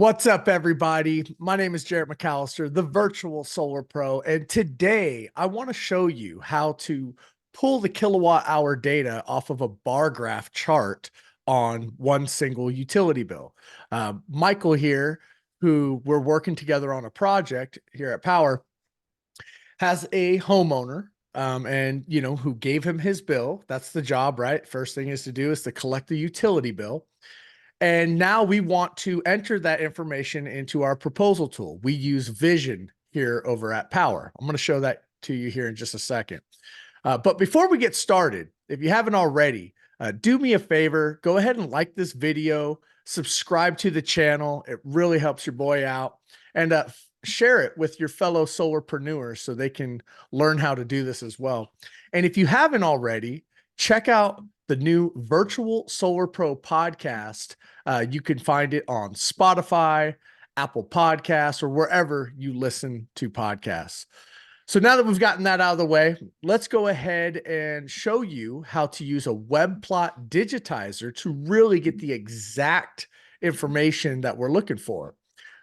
What's up, everybody? My name is Jarrett McAllister, the virtual solar pro, and today I want to show you how to pull the kilowatt hour data off of a bar graph chart on one single utility bill. Michael here, who we're working together on a project here at Power, has a homeowner and who gave him his bill. That's the job, right? First thing is to do is to collect the utility bill. And now we want to enter that information into our proposal tool. We use Vision here over at Power. I'm going to show that to you here in just a second. But before we get started, if you haven't already, do me a favor, go ahead and like this video, subscribe to the channel. It really helps your boy out. And share it with your fellow solarpreneurs so they can learn how to do this as well. And if you haven't already, check out the new Virtual Solar Pro podcast. You can find it on Spotify, Apple Podcasts, or wherever you listen to podcasts. So now that we've gotten that out of the way, let's go ahead and show you how to use a Webplot digitizer to really get the exact information that we're looking for.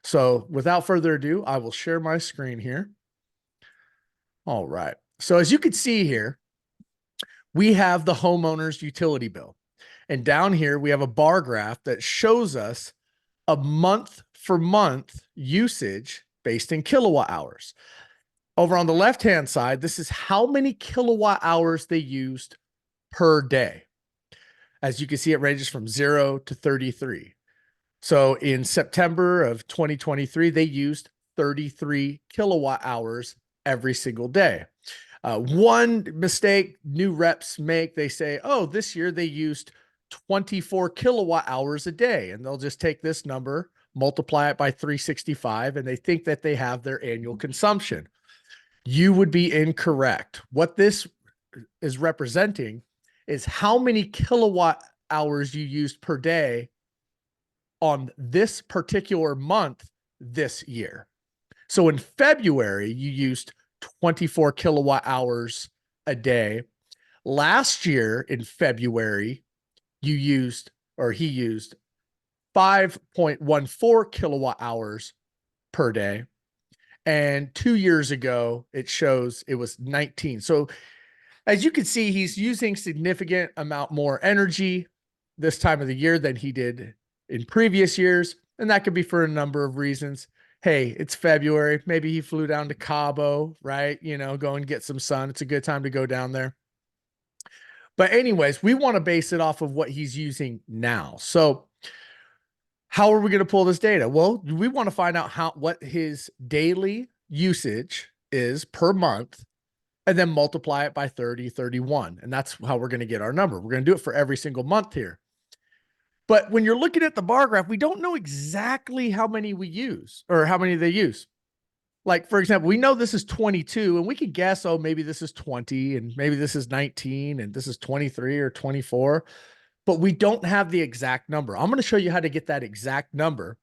So without further ado, I will share my screen here. All right. So as you can see here, we have the homeowner's utility bill. And down here, we have a bar graph that shows us a month for month usage based in kilowatt hours. Over on the left-hand side, this is how many kilowatt hours they used per day. As you can see, it ranges from 0 to 33. So in September of 2023, they used 33 kilowatt hours every single day. One mistake new reps make, they say, oh, this year they used 24 kilowatt hours a day. And they'll just take this number, multiply it by 365, and they think that they have their annual consumption. You would be incorrect. What this is representing is how many kilowatt hours you used per day on this particular month this year. So in February, you used 24 kilowatt hours a day. Last year in February, he used 5.14 kilowatt hours per day. And 2 years ago, it shows it was 19. So as you can see, he's using significant amount more energy this time of the year than he did in previous years. And that could be for a number of reasons. Hey, it's February. Maybe he flew down to Cabo, right? Go and get some sun. It's a good time to go down there. But anyways, we want to base it off of what he's using now. So how are we going to pull this data? Well, we want to find out what his daily usage is per month and then multiply it by 30, 31. And that's how we're going to get our number. We're going to do it for every single month here. But when you're looking at the bar graph, we don't know exactly how many we use or how many they use. Like, for example, we know this is 22 and we could guess, oh, maybe this is 20 and maybe this is 19 and this is 23 or 24, but we don't have the exact number. I'm going to show you how to get that exact number.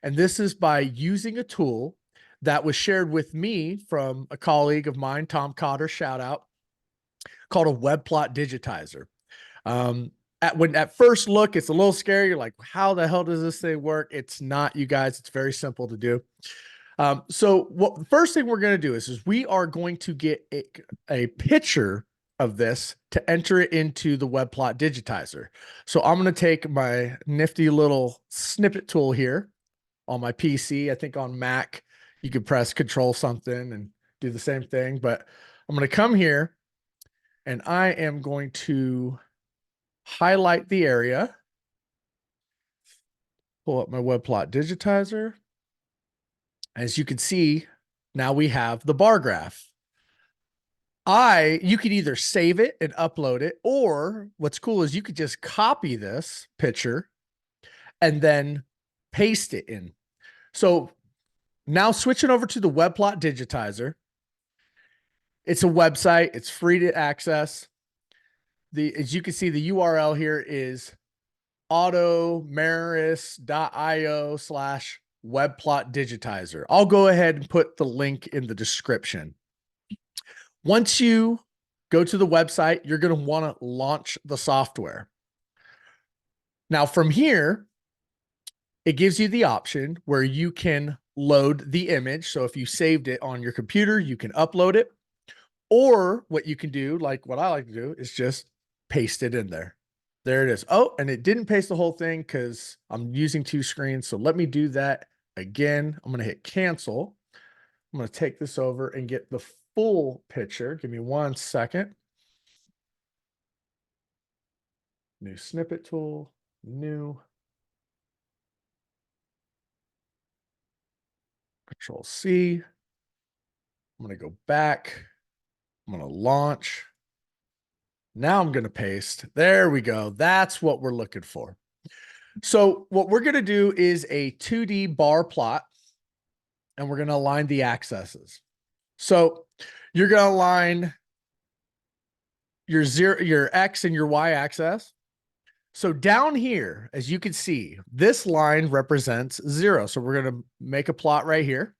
And this is by using a tool that was shared with me from a colleague of mine, Tom Cotter, shout out, called a Webplot Digitizer. At first look, it's a little scary. You're like, how the hell does this thing work? It's not, you guys. It's very simple to do. So the first thing we're going to do is we are going to get a picture of this to enter it into the Webplot Digitizer. So I'm going to take my nifty little snippet tool here on my PC. I think on Mac, you could press Control something and do the same thing. But I'm going to come here and I am going to highlight the area, pull up my Webplot Digitizer. As you can see, now we have the bar graph. You could either save it and upload it, or what's cool is you could just copy this picture and then paste it in. So now switching over to the Webplot Digitizer. It's a website. It's free to access. As you can see, the URL here is automaris.io/Webplot Digitizer. I'll go ahead and put the link in the description. Once you go to the website, you're going to want to launch the software. Now from here, it gives you the option where you can load the image. So if you saved it on your computer, you can upload it. Or what you can do, like what I like to do, is just paste it in there. There it is. Oh, and it didn't paste the whole thing because I'm using two screens. So let me do that again. I'm going to hit cancel. I'm going to take this over and get the full picture. Give me 1 second. New snippet tool, new. Control C. I'm going to go back. I'm going to launch. Now I'm going to paste. There we go. That's what we're looking for. So what we're going to do is a 2D bar plot, and we're going to align the axes. So you're going to align your X and your Y axis. So down here, as you can see, this line represents 0. So we're going to make a plot right here.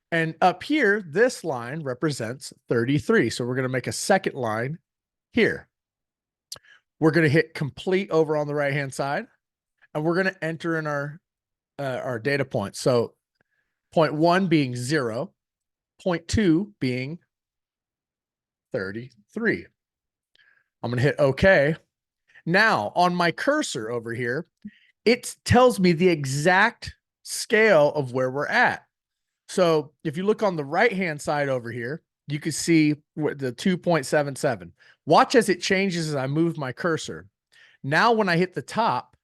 And up here, this line represents 33. So we're going to make a second line here. We're going to hit complete over on the right-hand side, and we're going to enter in our data points. So point 1 being 0, point 2 being 33. I'm going to hit OK. Now, on my cursor over here, it tells me the exact scale of where we're at. So if you look on the right-hand side over here, you can see the 2.77. Watch as it changes as I move my cursor. Now, when I hit the top,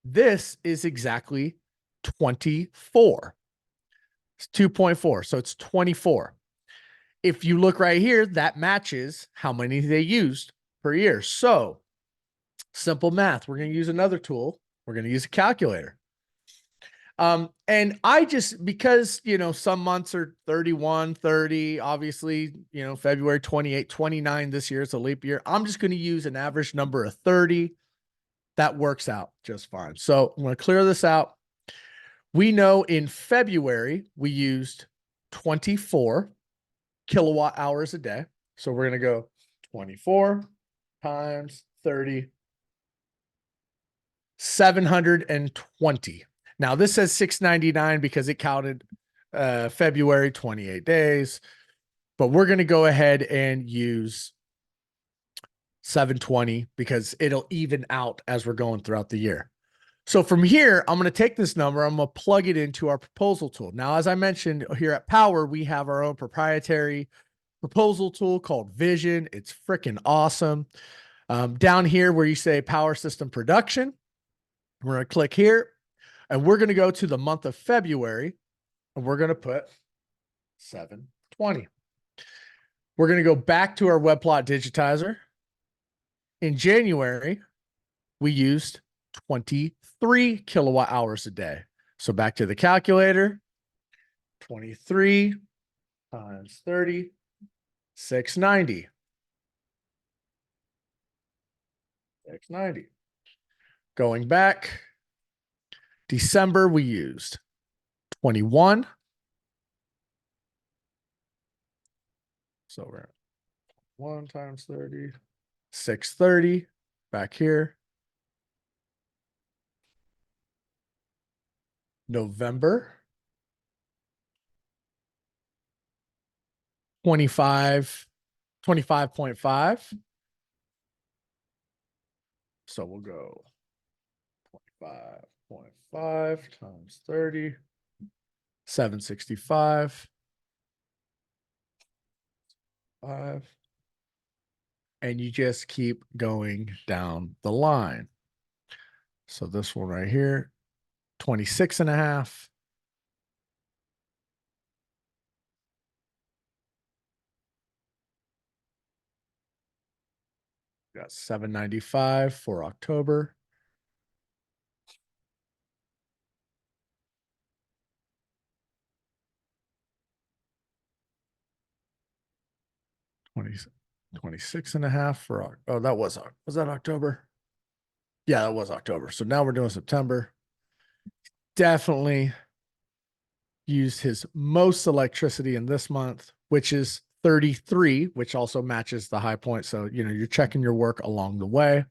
this is exactly 24. It's 2.4, so it's 24. If you look right here, that matches how many they used per year. So simple math. We're going to use another tool. We're going to use a calculator. And I just, because, some months are 31, 30, obviously, February 28, 29 this year, it's a leap year. I'm just going to use an average number of 30. That works out just fine. So I'm going to clear this out. We know in February, we used 24 kilowatt hours a day. So we're going to go 24 times 30, 720. Now this says 699 because it counted February 28 days, but we're going to go ahead and use 720 because it'll even out as we're going throughout the year. So from here, I'm going to take this number, I'm going to plug it into our proposal tool. Now, as I mentioned here at Power, we have our own proprietary proposal tool called Vision. It's freaking awesome. Down here where you say Power System Production, we're going to click here, and we're going to go to the month of February, and we're going to put 720. We're going to go back to our Webplot Digitizer. In January, we used 23 kilowatt hours a day. So back to the calculator, 23 times 30, 690. 690. Going back, December, we used 21. So we're at 1 times 30, 630. Back here. November, 25.5. So we'll go 25.5 times 30, 765. 5. And you just keep going down the line. So this one right here, 26.5. Got 795 for October. $26.5 for, oh, that was that October? Yeah, that was October. So now we're doing September. Definitely used his most electricity in this month, which is 33, which also matches the high point. So, you're checking your work along the way.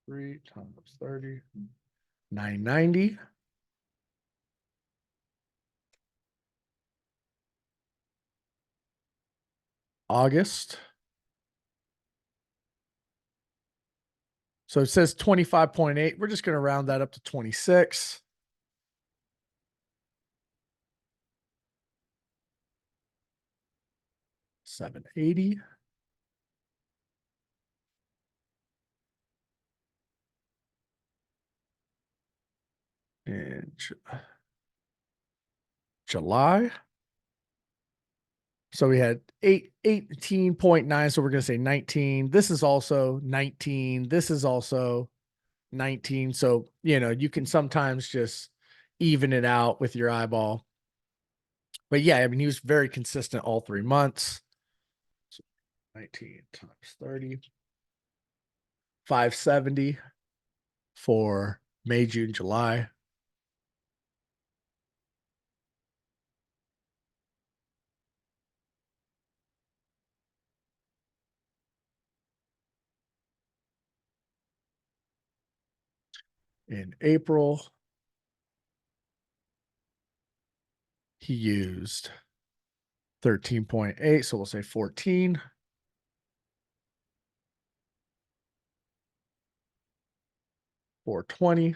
3 times 30, 990. August. So it says 25.8. We're just going to round that up to 26. $780. In July. So we had 18.9. So we're going to say 19. This is also 19. This is also 19. So, you can sometimes just even it out with your eyeball. But yeah, I mean, he was very consistent all 3 months. So 19 times 30, 570 for May, June, July. In April, he used 13.8. So we'll say 14. 420.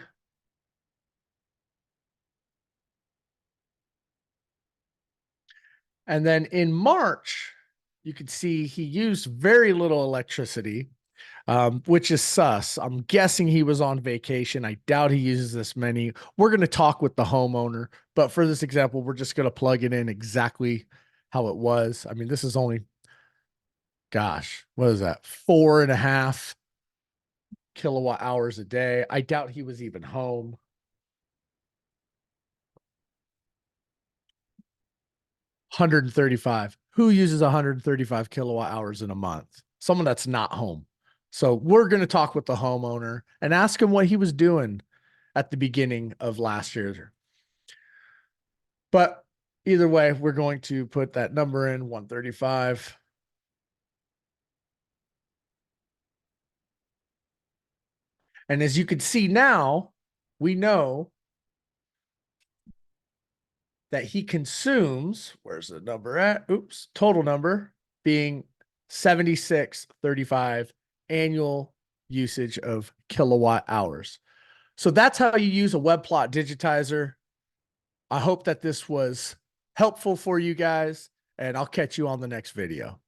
And then in March, you could see he used very little electricity, which is sus. I'm guessing he was on vacation. I doubt he uses this many. We're going to talk with the homeowner, but for this example, we're just going to plug it in exactly how it was. I mean, this is only, gosh, what is that? 4.5 kilowatt hours a day. I doubt he was even home. 135. Who uses 135 kilowatt hours in a month? Someone that's not home. So we're going to talk with the homeowner and ask him what he was doing at the beginning of last year. But either way, we're going to put that number in 135. And as you can see now, we know that he consumes, where's the number at? Oops, total number being 7635 annual usage of kilowatt hours. So that's how you use a Webplot digitizer. I hope that this was helpful for you guys, and I'll catch you on the next video.